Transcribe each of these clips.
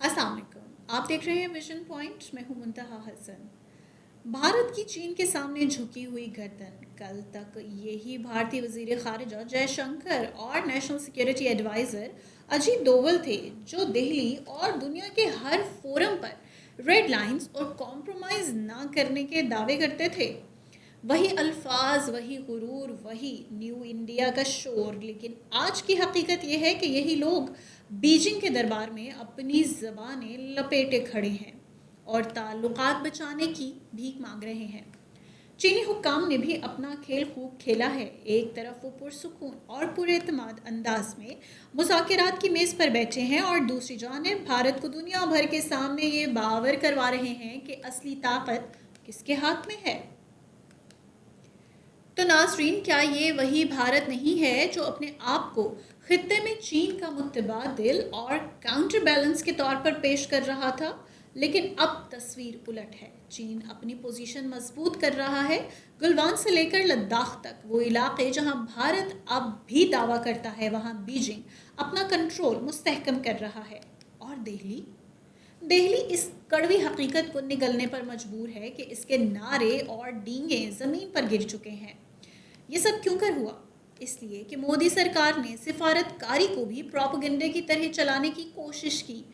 अस्सलाम वालेकुम। आप देख रहे हैं विजन पॉइंट। मैं हूं मुंतहा हसन। भारत की चीन के सामने झुकी हुई गर्दन। कल तक यही भारतीय वजीर खारिजा जयशंकर और national security adviser Ajit Doval थे जो दिल्ली और दुनिया के हर फोरम पर रेड लाइंस और कॉम्प्रोमाइज़ ना करने के दावे करते थे। वही अल्फाज, वही गुरूर, वही न्यू इंडिया का शोर। लेकिन आज की हकीकत यह है कि यही लोग बीजिंग के दरबार में अपनी ज़बानें लपेटे खड़े हैं और ताल्लुकात बचाने की भीख मांग रहे हैं। चीनी हुक्काम ने भी अपना खेल खूब खेला है। एक तरफ वो पुरसुकून और पुरएतमाद अंदाज में मुज़ाकरात की मेज़ पर बैठे हैं और दूसरी जानिब भारत को दुनिया भर के सामने ये बावर करवा रहे हैं कि असली ताकत किसके हाथ में है। तो नाज़रीन, क्या ये वही भारत नहीं है जो अपने आप को खित्ते में चीन का मुतबादिल और काउंटर बैलेंस के तौर पर पेश कर रहा था? लेकिन अब तस्वीर उलट है। चीन अपनी पोजीशन मजबूत कर रहा है। गलवान से लेकर लद्दाख तक वो इलाके जहां भारत अब भी दावा करता है, वहां बीजिंग अपना कंट्रोल मुस्तहकम कर रहा है। और दिल्ली दिल्ली इस कड़वी हकीकत को निगलने पर मजबूर है कि इसके नारे और डींगे ज़मीन पर गिर चुके हैं। ये सब क्यों कर हुआ? इसलिए कि मोदी सरकार ने सिफारतकारी को भी प्रोपेगेंडे की तरह चलाने की कोशिश की।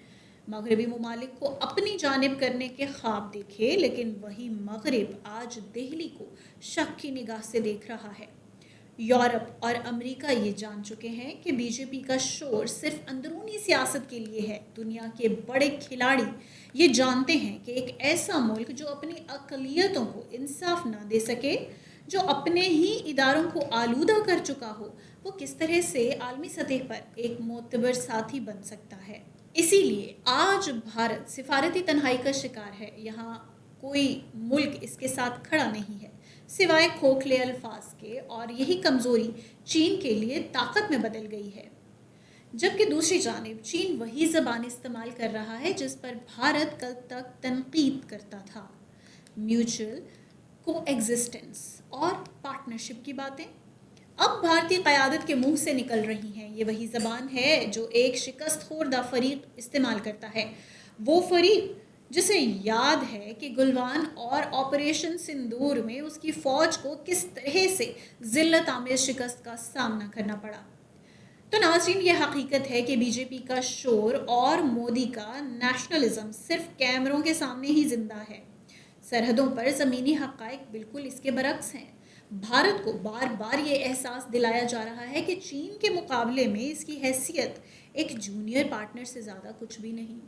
मगरबी ममालिक को अपनी जानिब करने के ख्वाब देखे, लेकिन वही मगरब आज दिल्ली को शक की निगाह से देख रहा है। यूरोप और अमेरिका ये जान चुके हैं कि बीजेपी का शोर सिर्फ अंदरूनी सियासत के लिए है। दुनिया के बड़े खिलाड़ी ये जानते हैं कि एक ऐसा मुल्क जो अपनी अक़लियतों को इंसाफ ना दे सके, जो अपने ही इदारों को आलूदा कर चुका हो, वो किस तरह से आलमी सतह पर एक मोतबर साथी बन सकता है। इसीलिए आज भारत सिफारती तन्हाई का शिकार है। यहाँ कोई मुल्क इसके साथ खड़ा नहीं है सिवाय खोखले अल्फाज के, और यही कमज़ोरी चीन के लिए ताकत में बदल गई है। जबकि दूसरी जानिब चीन वही ज़बान इस्तेमाल कर रहा है जिस पर भारत कल तक तनकीद करता था। म्यूचुअल कोएग्जिस्टेंस और पार्टनरशिप की बातें अब भारतीय क़यादत के मुंह से निकल रही हैं। ये वही ज़बान है जो एक शिकस्त खोरदा फरीक इस्तेमाल करता है। वो फरीक जिसे याद है कि गुलवान और ऑपरेशन सिंदूर में उसकी फ़ौज को किस तरह से ज़िल्लत आमेज़ शिकस्त का सामना करना पड़ा। तो नाज़रीन, ये हकीकत है कि बीजेपी का शोर और मोदी का नेशनलिज्म सिर्फ कैमरों के सामने ही जिंदा है। सरहदों पर ज़मीनी हक़ाइक़ बिल्कुल इसके बरक्स हैं। भारत को बार बार ये एहसास दिलाया जा रहा है कि चीन के मुकाबले में इसकी हैसियत एक जूनियर पार्टनर से ज़्यादा कुछ भी नहीं।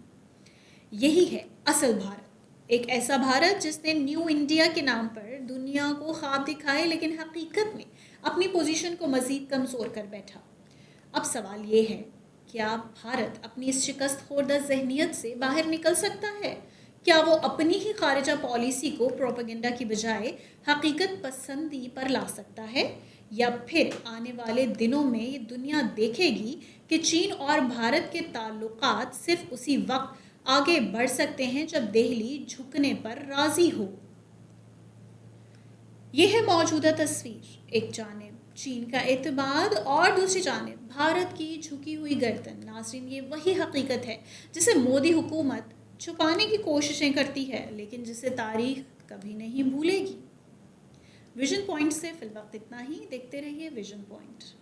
यही है असल भारत, एक ऐसा भारत जिसने न्यू इंडिया के नाम पर दुनिया को ख्वाब दिखाए, लेकिन हकीकत में अपनी पोजीशन को मज़ीद कमज़ोर कर बैठा। अब सवाल ये है, क्या भारत अपनी इस शिकस्त खोरदा जहनीत से बाहर निकल सकता है? क्या वो अपनी ही खारिजा पॉलिसी को प्रोपेगेंडा की बजाय हकीकत पसंदी पर ला सकता है? या फिर आने वाले दिनों में ये दुनिया देखेगी कि चीन और भारत के ताल्लुकात सिर्फ उसी वक्त आगे बढ़ सकते हैं जब दिल्ली झुकने पर राजी हो। यह है मौजूदा तस्वीर। एक जानिब चीन का एतमाद और दूसरी जानिब भारत की झुकी हुई गर्दन। नाज़रीन, ये वही हकीकत है जिसे मोदी हुकूमत छुपाने की कोशिशें करती है, लेकिन जिसे तारीख कभी नहीं भूलेगी। विजन पॉइंट से फिलवक्त इतना ही। देखते रहिए विजन पॉइंट।